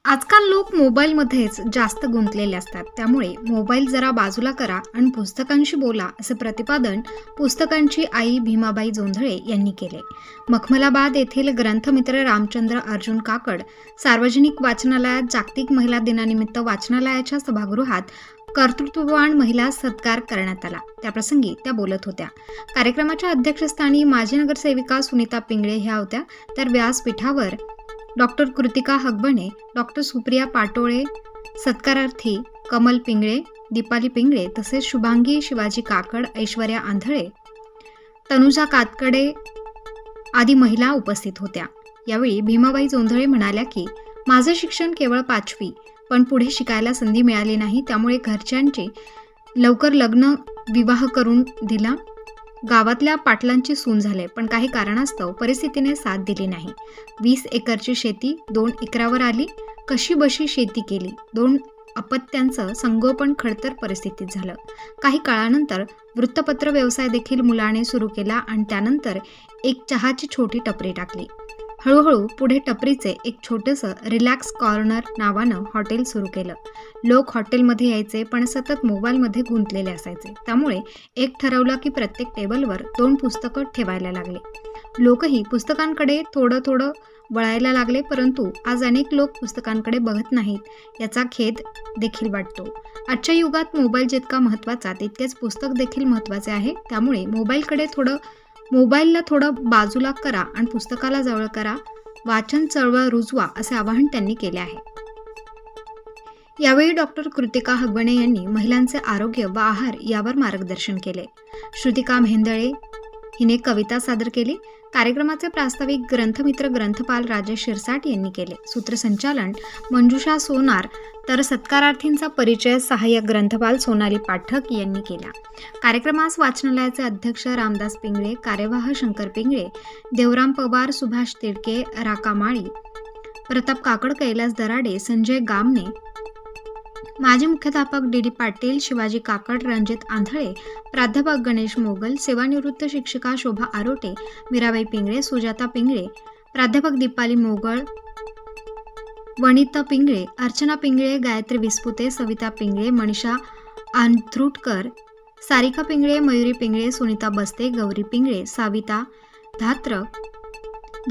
आजकाल लोक मोबाईलमध्येच जास्त गुंतलेले असतात. त्यामुळे मोबाईल जरा बाजूला करा आणि पुस्तकांशी बोला, असे प्रतिपादन पुस्तकांची आई भीमाबाई जोंधळे यांनी केले. मखमलाबाद येथील ग्रंथमित्र रामचंद्र अर्जुन काकड सार्वजनिक वाचनालयात जागतिक महिला दिनानिमित्त वाचनालयाच्या सभागृहात कर्तृत्ववान महिला सत्कार करण्यात आला. त्याप्रसंगी त्या बोलत होत्या. कार्यक्रमाच्या अध्यक्षस्थानी माजी नगरसेविका सुनीता पिंगळे ह्या होत्या, तर व्यासपीठावर डॉक्टर कृतिका हगबणे, डॉक्टर सुप्रिया पाटोळे, सत्कारार्थी कमल पिंगळे, दीपाली पिंगळे तसेच शुभांगी शिवाजी काकड, ऐश्वर्या आंधळे, तनुजा कातकडे आदी महिला उपस्थित होत्या. यावेळी भीमाबाई जोंधळे म्हणाल्या की माझे शिक्षण केवळ 5वी, पण पुढे शिकायला संधी मिळाली नाही. त्यामुळे घरच्यांचे लवकर लग्न विवाह करून दिला. गावातल्या पाटलांची सून झाले, पण काही कारणास्तव परिस्थितीने साथ दिली नाही. 20 एकरची शेती 2 एकरावर आली. कशीबशी शेती केली. 2 अपत्यांचं संगोपन खडतर परिस्थितीत झालं. काही काळानंतर वृत्तपत्र व्यवसाय देखील मुलाने सुरू केला आणि त्यानंतर एक चहाची छोटी टपरी टाकली. हळूहळू पुढे टपरीचे एक छोटंसं रिलॅक्स कॉर्नर नावानं हॉटेल सुरू केलं. लोक हॉटेलमध्ये यायचे, पण सतत मोबाईलमध्ये गुंतलेले असायचे. त्यामुळे एक ठरवलं की प्रत्येक टेबलवर 2 पुस्तकं ठेवायला लागले. लोकही पुस्तकांकडे थोडं थोडं वळायला लागले, परंतु आज अनेक लोक पुस्तकांकडे बघत नाहीत, याचा खेद देखील वाटतो. आजच्या युगात मोबाईल जितका महत्त्वाचा तितकेच पुस्तक देखील महत्त्वाचे आहे. त्यामुळे मोबाईलला थोडं बाजूला करा आणि पुस्तकाला जवळ करा. वाचन चळवळ रुजवा, असे आवाहन त्यांनी केले आहे. यावेळी डॉक्टर कृतिका हगबणे यांनी महिलांचे आरोग्य व आहार यावर मार्गदर्शन केले. श्रुतिका मेहेंदळे हिने कविता सादर केली. कार्यक्रमाचे प्रास्ताविक ग्रंथमित्र ग्रंथपाल राजेश शिरसाट यांनी केले. सूत्रसंचालन मंजुषा सोनार, तर सत्कारार्थींचा परिचय सहाय्यक ग्रंथपाल सोनाली पाठक यांनी केला. कार्यक्रमास वाचनालयाचे अध्यक्ष रामदास पिंगळे, कार्यवाह शंकर पिंगळे, देवराम पवार, सुभाष तिडके, राका माळी, प्रताप काकड, कैलास दराडे, संजय गामने, माजी मुख्याध्यापक डी पाटील, शिवाजी काकड, रणजित आंधळे, प्राध्यापक गणेश मोगल, सेवानिवृत्त शिक्षिका शोभा आरोटे, मीराबाई पिंगळे, सुजाता पिंगळे, प्राध्यापक दीपाली मोगळ, वनिता पिंगळे, अर्चना पिंगळे, गायत्री विस्पुते, सविता पिंगळे, मनीषा आंथरुटकर, सारिका पिंगळे, मयुरी पिंगळे, सुनीता बस्ते, गौरी पिंगळे, साविता धात्र,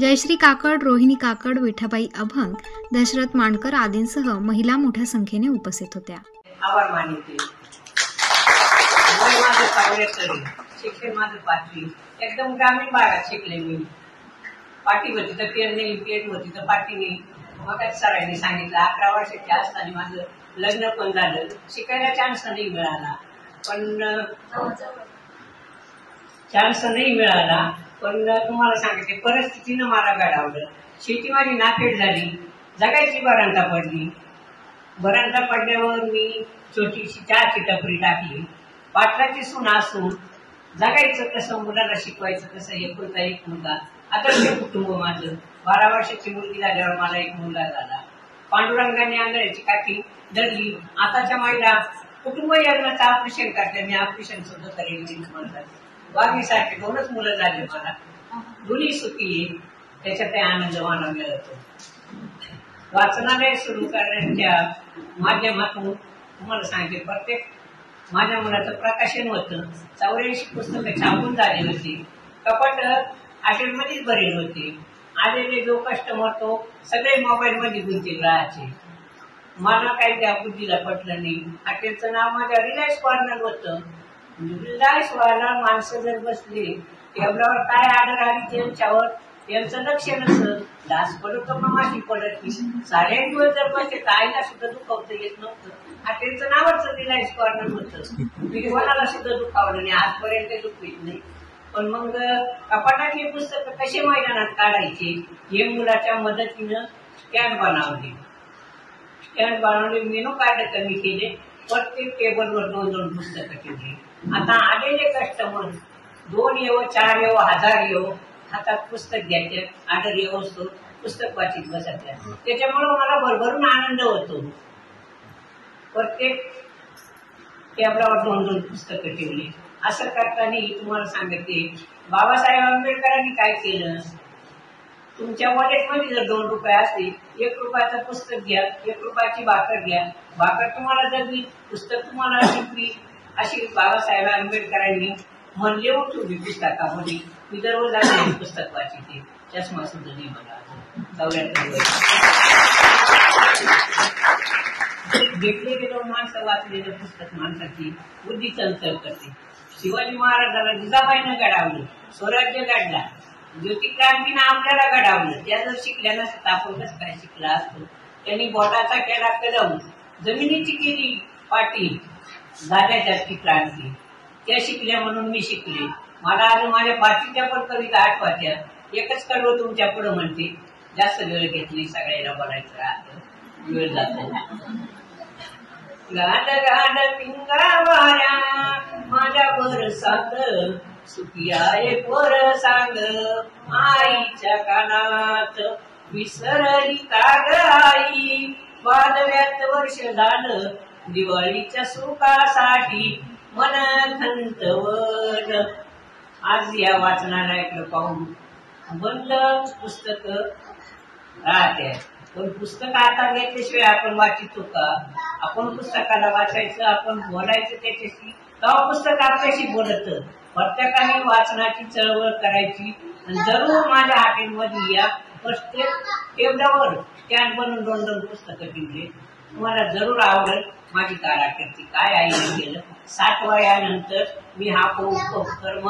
जयश्री काकड, रोहिणी काकड, विठाबाई अभंग, दशरथ मांडकर आदींसह महिला मोठ्या संख्येने उपस्थित होत्या. आभार मानते. माझं पाडव्यातरी शिक्षण माझं 5वी, एकदम ग्रामीण भागात शिकले मी. पाटी होती तर पेन नाही, पेट होती तर पाटी नाही. मग सरांनी सांगितलं 11 वर्षाच्या असताना माझं लग्न पण झालं. शिकायला चान्स नाही मिळाला, पण तुम्हाला सांगते परिस्थितीनं मला घडावलं. शेती माझी नाफेड झाली, जगायची बरांता पडली. बरांता पडल्यावर मी छोटीशी चहाची टपरी टाकली. पाटलाची सून असून जगायचं कसं, मुलाला शिकवायचं कसं, एकुलता एक मुलगा. आता हे कुटुंब माझं. 12 वर्षाची मुलगी झाल्यावर मला एक मुलगा झाला. पांडुरंगाने आंधळ्याची काठी धरली. आताच्या महिला कुटुंब यज्ञाचं ऑपरेशन करते. मी ऑपरेशन सुद्धा करेल म्हणतात. वाघीसारखे 2च मुलं झाले मला. दोन्ही सुखी आहे, त्याच्यात आनंद मला मिळतो. वाचनालय सुरू करण्याच्या माध्यमातून तुम्हाला सांगते, प्रत्येक माझ्या मुलाचं प्रकाशन होतं. 84 पुस्तकं छापून झाले होते. कपाट हॉटेलमध्येच भरेल होते. आलेले जो कस्टमर तो सगळे मोबाईल मध्ये गुंतले राहायचे. मला काही त्या बुद्धीला पटलं नाही. हॉटेलचं नाव माझ्या रिलायन्स कॉर्नर होतं. रिलायन्स व्हायला माणसं जर बसली, टेबलावर काय ऑर्डर आली त्यांच्यावर त्यांचं लक्ष नसतं. डास पडत पण माशी पडत नाही. साऱ्या दिवस जर बसले तर आईला सुद्धा दुखावता येत नव्हतं. हॉटेलचं नावच रिलायन्स कॉर्नर होतं. मी कोणाला सुद्धा दुखावलं नाही, आजपर्यंत दुखवीत नाही. पण मग कपाटातले पुस्तक कसे मैदानात काढायचे हे मुलाच्या मदतीनं स्टँड बनवले. मेनू कार्ड कमी केले. प्रत्येक टेबलवर 2-2 पुस्तकं ठेवली. आता आलेले कस्टमर 2 येवो, 4 येवो, 1000 येवो, हातात पुस्तक घ्यायचे. ऑर्डर येवो असतो, पुस्तक वाचित बसायच्या. त्याच्यामुळे मला भरभरून आनंद होतो. प्रत्येक टेबलावर 2-2 पुस्तकं ठेवली. असं करताना तुम्हाला सांगते, बाबासाहेब आंबेडकरांनी काय केलं, तुमच्या वॉलेटमध्ये जर 2 रुपये असतील, 1 रुपयाचं पुस्तक घ्या, 1 रुपयाची भाकर घ्या. भाकर तुम्हाला जगली, पुस्तक तुम्हाला शिकली. अशी बाबासाहेब आंबेडकरांनी मन लिहून ठेवली पुस्तकामध्ये. मी दररोज आम्ही पुस्तक वाचते. चष्मा सुद्धा नाही मला 84 घेतले गेलो माणसं वाचलेलं पुस्तक माणसाची बुद्धी चंचल करते. शिवाजी महाराजांना जिजाबाईनं घडवलं, स्वराज्य काढला. ज्योतिक्रांतीनं आपल्याला घडवलं. त्या जर शिकल्या नसतं आपण कसं काय शिकला असतो. त्यांनी बोटाचा केला कलम, जमिनीची केली पाटी, झाल्याच्या क्रांती. त्या शिकल्या म्हणून मी शिकले. मला अजून माझ्या पाचीच्या पण कविता आठवाच्या. एकच कडवं तुमच्या पुढे म्हणते, जास्त वेळ घेतली, सगळ्याला बोलायचं राहतं, वेळ जातो. गाड गाड पिंगा वाऱ्या माझ्या वर सांग, सुखियाय पोर सांग, आईच्या कानात विसरली काग आई. 12व्यात वर्ष झालं दिवाळीच्या सुखासाठी मन खंतवन. आज या वाचनालयाकडे पाहून बंद पुस्तक राहते. पण पुस्तक आता घेतल्याशिवाय आपण वाचितो का? आपण पुस्तकाला वाचायचं, आपण बोलायचं त्याच्याशी, तेव्हा पुस्तक आपल्याशी बोलत. प्रत्येकाने वाचनाची चळवळ करायची. आणि जरूर माझ्या हॉटेलमध्ये या, प्रत्येक टेबलावर स्टँड बनवून 2-2 पुस्तकं ठेवले. तुम्हाला जरूर आवडेल माझी कारकिर्दी काय आईने केलं. 60 वयानंतर मी हा उपक्रम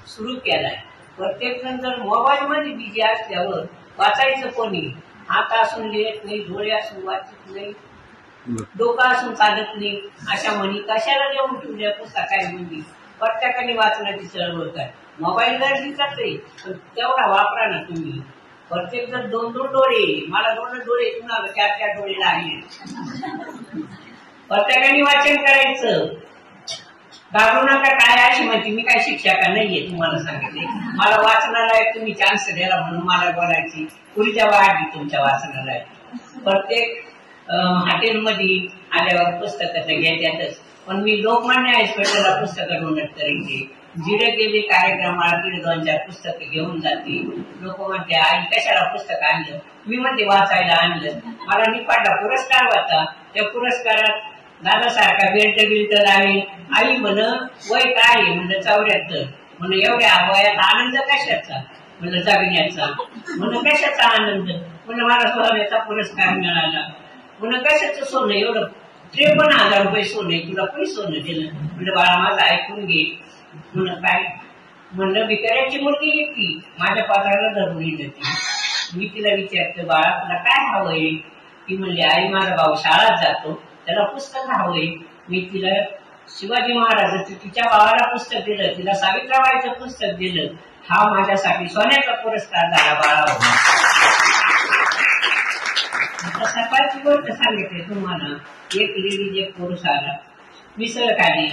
सुरू केलाय. प्रत्येक जण जर मोबाईल मध्ये बिझी असल्यावर वाचायचं कोणी? हात असून लिहित नाही, डोळे असून वाचत नाही, डोकं असून चालत नाही, अशा म्हणी कशाला लिहून ठेवल्या पुस्तकांमध्ये? प्रत्येकाने वाचनाची चळवळ काय. मोबाईल गरजेचाच आहे, पण तेवढा वापरा ना तुम्ही. प्रत्येक जण 2-2 डोळे, मला 2 डोळे, तुम्हाला 4-4 डोळे लागले. प्रत्येकाने वाचन करायचं. घाबरू नका. काय अशी माहिती, मी काय शिक्षका नाहीये तुम्हाला सांगितले. मला वाचनालयात तुम्ही चान्स द्यायला म्हणून मला बोलायची पुढच्या वाढली तुमच्या वाचनालयात. प्रत्येक हॉटेलमध्ये आल्यावर पुस्तकं घेत्यातच. पण मी लोकमान्य हायस्कूलला पुस्तकं डोनेट करायचे. जिडे गेले कार्यक्रमाला तिथे 2-4 पुस्तकं घेऊन जाते. लोक म्हणते आई कशाला पुस्तक आणलं? मी म्हणते वाचायला आणलं. मला निपाडला पुरस्कार होता. त्या पुरस्कारात दादासारखा बेल्ट लावेल. आई म्हण वय काय म्हणलं 74. म्हणलं एवढ्या वयात आनंद कशाचा? म्हणलं जगण्याचा. म्हणलं कशाचा आनंद? म्हणलं मला सोन्याचा पुरस्कार मिळाला. म्हणलं कशाचं सोनं? एवढं 53,000 रुपये सोनं, तुला कोणी सोनं दिलं? म्हणलं बाळा माझं ऐकून घे. म्हणलं काय? म्हणलं भिकाऱ्याची मुलगी घेतली, माझ्या पात्राला धरून येते. मी तिला विचारते बाळा तुला काय हवंय? ती म्हणली आई माझा भाऊ शाळेत जातो, त्याला पुस्तक हवंय. मी तिला शिवाजी महाराजांचं तिच्या भावाला पुस्तक दिलं, तिला सावित्राबाईचं पुस्तक दिलं. हा माझ्यासाठी सोन्याचा पुरस्कार झाला बाळा. सकाळची गोष्ट सांगितली तुम्हाला. एक लेडीज एक पुरुष आला, मिसळ खाली.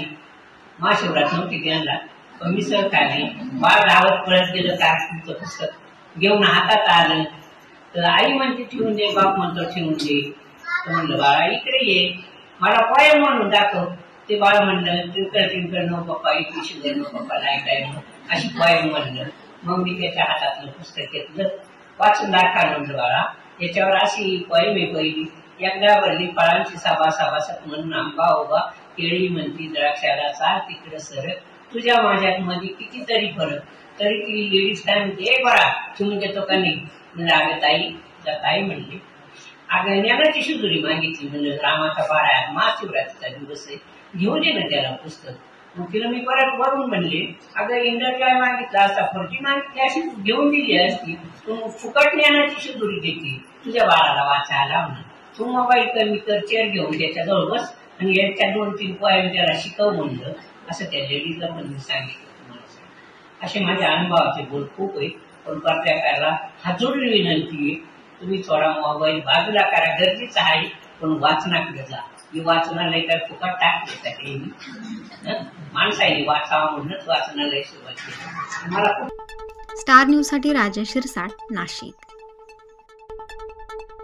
महाशिवरात नव्हती त्यांना, पण मिसळ खाली. बाळ धावत पळत गेलं, कार्तिकचं पुस्तक घेऊन हातात आलं. तर आई म्हणते ठेवून दे, बाप म्हणतो ठेवून दे. तर म्हणलं बाळा इकडे ये, मला पोयम म्हणून दाखव. ते बाळ म्हणलं टिंकल टिंकल नो पप्पा इथे शिवले नो पप्पा नाही अशी पोयम म्हणलं. मग मी त्याच्या हातातलं पुस्तक घेतलं, वाचून दाखवलं. म्हणलं बाळा त्याच्यावर अशी पोयम आहे पहिली. एकदा भरली फळांची सभा सभासद म्हणून आंबा उभा, केळी म्हणती द्राक्षाला चाल तिकडं सरक, तुझ्या माझ्यात मध्ये कितीतरी फरक. तरी ती लेडीज काय म्हणते बाळा ठेवून देतो का नाही? म्हणजे अगं ताई म्हणली अगं ज्ञानाची शिदुरी मागितली. म्हणलं रामाचा बारा आहे, महाशिवरात्रीचा दिवस आहे, घेऊन दे ना त्याला पुस्तक. मग तिला मी परत वरून म्हणले अगं इंद्रजॉय मागितला असता, फरची मागितली अशी घेऊन दिली असती. तू फुकट ज्ञानाची शिदुरी देते, तुझ्या बाळाला वाचायला म्हणून. तू मोबाईल कमी कर, चेअर घेऊन त्याच्याजवळ बस आणि याच्या 2-3 पोयम त्याला शिकव म्हणलं. असं त्या लेडीजला पण मी सांगितलं. तुम्हाला असे माझ्या अनुभवाचे बोल खूप आहे. पण प्रत्येकाला हातोडून विनंती आहे, तुम्ही थोडा मोबाईल बाजूला करा, गरजेचं आहे, पण वाचनाकडे जा. मी वाचनालय काय फुकट टाकले माणसाने वाचावं म्हणूनच वाचनालय सुरुवात केली. मला स्टार न्यूज साठी राजेश शिरसाट, नाशिक.